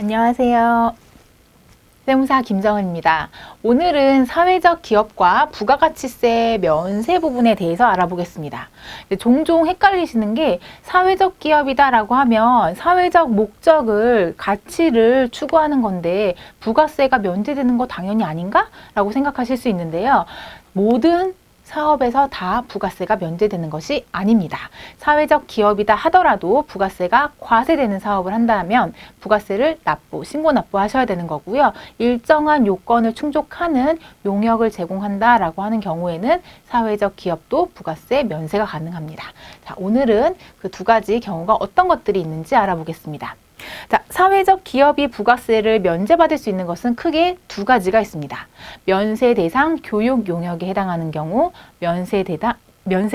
안녕하세요. 세무사 김정은입니다. 오늘은 사회적 기업과 부가가치세 면세 부분에 대해서 알아보겠습니다. 종종 헷갈리시는 게 사회적 기업이다라고 하면 사회적 목적을, 가치를 추구하는 건데 부가세가 면제되는 거 당연히 아닌가? 라고 생각하실 수 있는데요. 모든 사업에서 다 부가세가 면제되는 것이 아닙니다. 사회적 기업이다 하더라도 부가세가 과세되는 사업을 한다면 부가세를 신고 납부하셔야 되는 거고요. 일정한 요건을 충족하는 용역을 제공한다라고 하는 경우에는 사회적 기업도 부가세 면세가 가능합니다. 자, 오늘은 그 두 가지 경우가 어떤 것들이 있는지 알아보겠습니다. 자, 사회적 기업이 부가세를 면제받을 수 있는 것은 크게 두 가지가 있습니다. 면세 대상 교육 용역에 해당하는 경우, 면세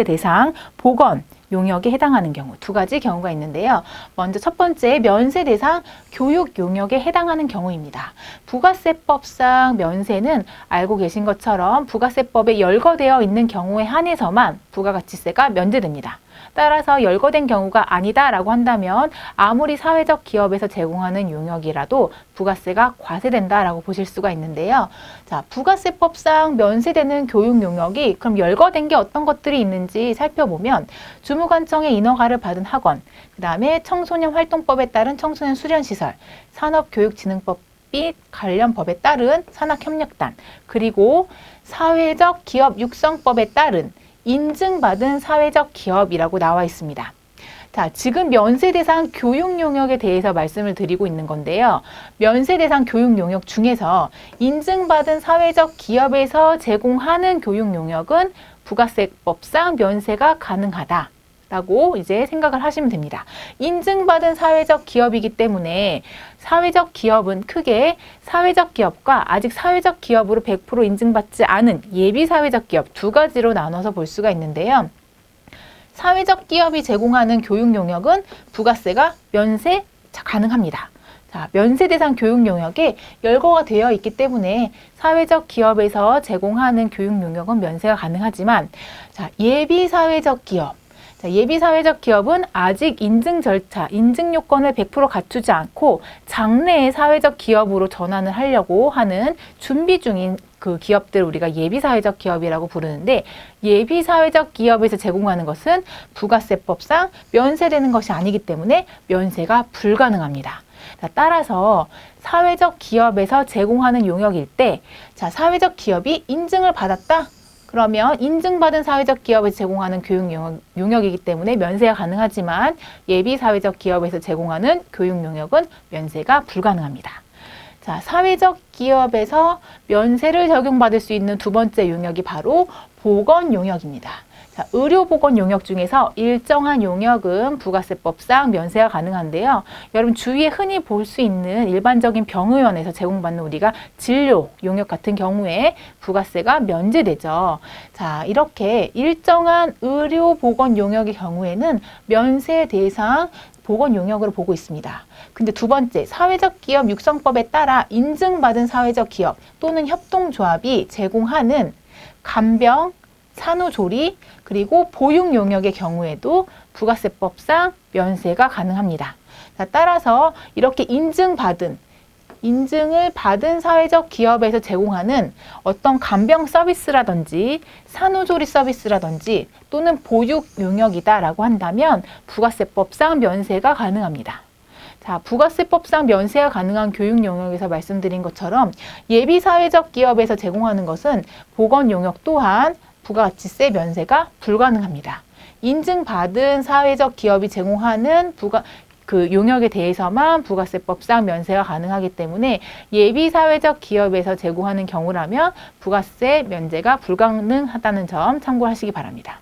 대상 보건 용역에 해당하는 경우 두 가지 경우가 있는데요. 먼저 첫 번째 면세 대상 교육 용역에 해당하는 경우입니다. 부가세법상 면세는 알고 계신 것처럼 부가세법에 열거되어 있는 경우에 한해서만 부가가치세가 면제됩니다. 따라서 열거된 경우가 아니다라고 한다면 아무리 사회적 기업에서 제공하는 용역이라도 부가세가 과세된다라고 보실 수가 있는데요. 자, 부가세법상 면세되는 교육 용역이 그럼 열거된 게 어떤 것들이 있는지 살펴보면 주무관청의 인허가를 받은 학원, 그 다음에 청소년 활동법에 따른 청소년 수련시설, 산업교육진흥법 및 관련 법에 따른 산학협력단, 그리고 사회적 기업 육성법에 따른 인증받은 사회적 기업이라고 나와 있습니다. 자, 지금 면세 대상 교육 용역에 대해서 말씀을 드리고 있는 건데요. 면세 대상 교육 용역 중에서 인증받은 사회적 기업에서 제공하는 교육 용역은 부가세법상 면세가 가능하다. 라고 이제 생각을 하시면 됩니다. 인증받은 사회적 기업이기 때문에 사회적 기업은 크게 사회적 기업과 아직 사회적 기업으로 100% 인증받지 않은 예비 사회적 기업 두 가지로 나눠서 볼 수가 있는데요. 사회적 기업이 제공하는 교육 용역은 부가세가 면세 가능합니다. 자, 면세 대상 교육 용역에 열거가 되어 있기 때문에 사회적 기업에서 제공하는 교육 용역은 면세가 가능하지만 자, 예비 사회적 기업 자, 예비 사회적 기업은 아직 인증 절차, 인증 요건을 100% 갖추지 않고 장래의 사회적 기업으로 전환을 하려고 하는 준비 중인 그 기업들 우리가 예비 사회적 기업이라고 부르는데 예비 사회적 기업에서 제공하는 것은 부가세법상 면세되는 것이 아니기 때문에 면세가 불가능합니다. 자, 따라서 사회적 기업에서 제공하는 용역일 때 자, 사회적 기업이 인증을 받았다? 그러면 인증받은 사회적 기업을 제공하는 교육 용역이기 때문에 면세가 가능하지만 예비 사회적 기업에서 제공하는 교육 용역은 면세가 불가능합니다. 자, 사회적 기업에서 면세를 적용받을 수 있는 두 번째 용역이 바로 보건 용역입니다. 자, 의료보건 용역 중에서 일정한 용역은 부가세법상 면세가 가능한데요. 여러분 주위에 흔히 볼 수 있는 일반적인 병의원에서 제공받는 우리가 진료 용역 같은 경우에 부가세가 면제되죠. 자, 이렇게 일정한 의료보건 용역의 경우에는 면세 대상 보건 용역으로 보고 있습니다. 근데 두 번째, 사회적 기업 육성법에 따라 인증받은 사회적 기업 또는 협동조합이 제공하는 간병, 산후조리, 그리고 보육 용역의 경우에도 부가세법상 면세가 가능합니다. 자, 따라서 이렇게 인증을 받은 사회적 기업에서 제공하는 어떤 간병 서비스라든지 산후조리 서비스라든지 또는 보육 용역이다라고 한다면 부가세법상 면세가 가능합니다. 자, 부가세법상 면세가 가능한 교육 용역에서 말씀드린 것처럼 예비 사회적 기업에서 제공하는 것은 보건 용역 또한 부가가치세 면세가 불가능합니다. 인증받은 사회적 기업이 제공하는 그 용역에 대해서만 부가세법상 면세가 가능하기 때문에 예비 사회적 기업에서 제공하는 경우라면 부가세 면제가 불가능하다는 점 참고하시기 바랍니다.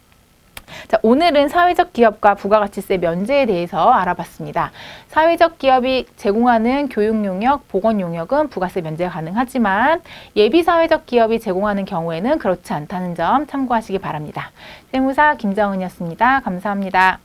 자, 오늘은 사회적 기업과 부가가치세 면제에 대해서 알아봤습니다. 사회적 기업이 제공하는 교육 용역, 보건 용역은 부가세 면제가 가능하지만 예비 사회적 기업이 제공하는 경우에는 그렇지 않다는 점 참고하시기 바랍니다. 세무사 김정은이었습니다. 감사합니다.